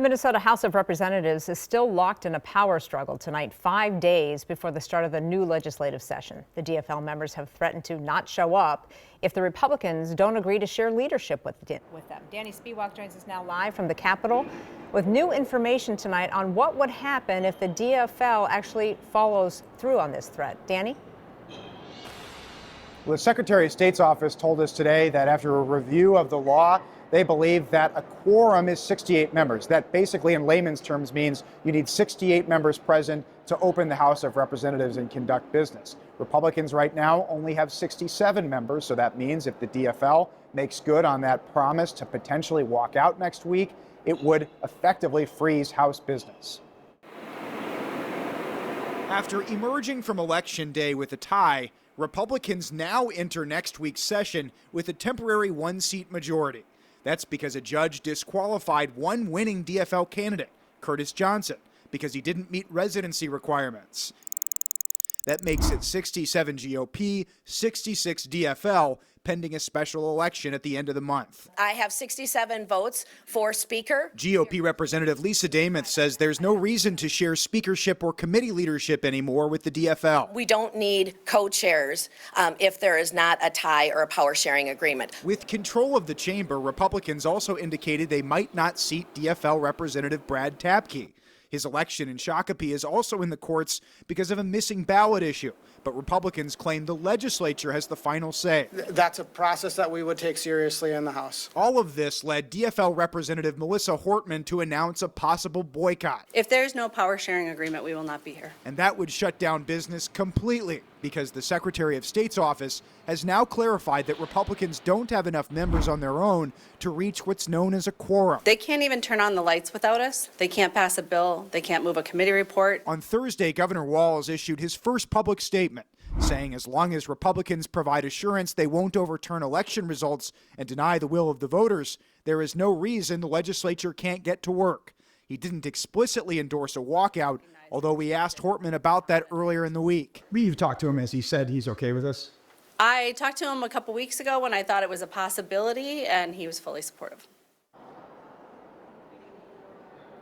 The Minnesota House of Representatives is still locked in a power struggle tonight, 5 days before the start of the new legislative session. The DFL members have threatened to not show up if the Republicans don't agree to share leadership with them. Danny Spiewak joins us now live from the Capitol with new information tonight on what would happen if the DFL actually follows through on this threat. Danny? Well, the Secretary of State's office told us today that after a review of the law, they believe that a quorum is 68 members. That basically, in layman's terms, means you need 68 members present to open the House of Representatives and conduct business. Republicans right now only have 67 members, so that means if the DFL makes good on that promise to potentially walk out next week, it would effectively freeze House business. After emerging from Election Day with a tie, Republicans now enter next week's session with a temporary one-seat majority. That's because a judge disqualified one winning DFL candidate, Curtis Johnson, because he didn't meet residency requirements. That makes it 67 GOP, 66 DFL, pending a special election at the end of the month. I have 67 votes for Speaker. GOP Representative Lisa Demuth says there's no reason to share speakership or committee leadership anymore with the DFL. We don't need co-chairs if there is not a tie or a power sharing agreement. With control of the chamber, Republicans also indicated they might not seat DFL Representative Brad Tapke. His election in Shakopee is also in the courts because of a missing ballot issue, but Republicans claim the legislature has the final say. That's a process that we would take seriously in the House. All of this led DFL Representative Melissa Hortman to announce a possible boycott. If there's no power sharing agreement, we will not be here. And that would shut down business completely, because the Secretary of State's office has now clarified that Republicans don't have enough members on their own to reach what's known as a quorum. They can't even turn on the lights without us. They can't pass a bill. They can't move a committee report. On Thursday, Governor Walz issued his first public statement, saying as long as Republicans provide assurance they won't overturn election results and deny the will of the voters, there is no reason the legislature can't get to work. He didn't explicitly endorse a walkout, although we asked Hortman about that earlier in the week. You've talked to him, as he said he's okay with this? I talked to him a couple weeks ago when I thought it was a possibility, and he was fully supportive.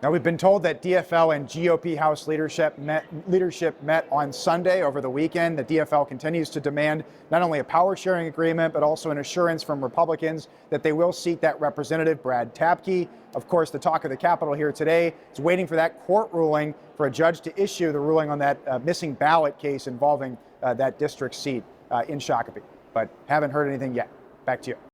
Now, we've been told that DFL and GOP House leadership met on Sunday over the weekend. The DFL continues to demand not only a power sharing agreement, but also an assurance from Republicans that they will seat that representative, Brad Tapke. Of course, the talk of the Capitol here today is waiting for that court ruling for a judge to issue the ruling on that missing ballot case involving that district seat in Shakopee. But haven't heard anything yet. Back to you.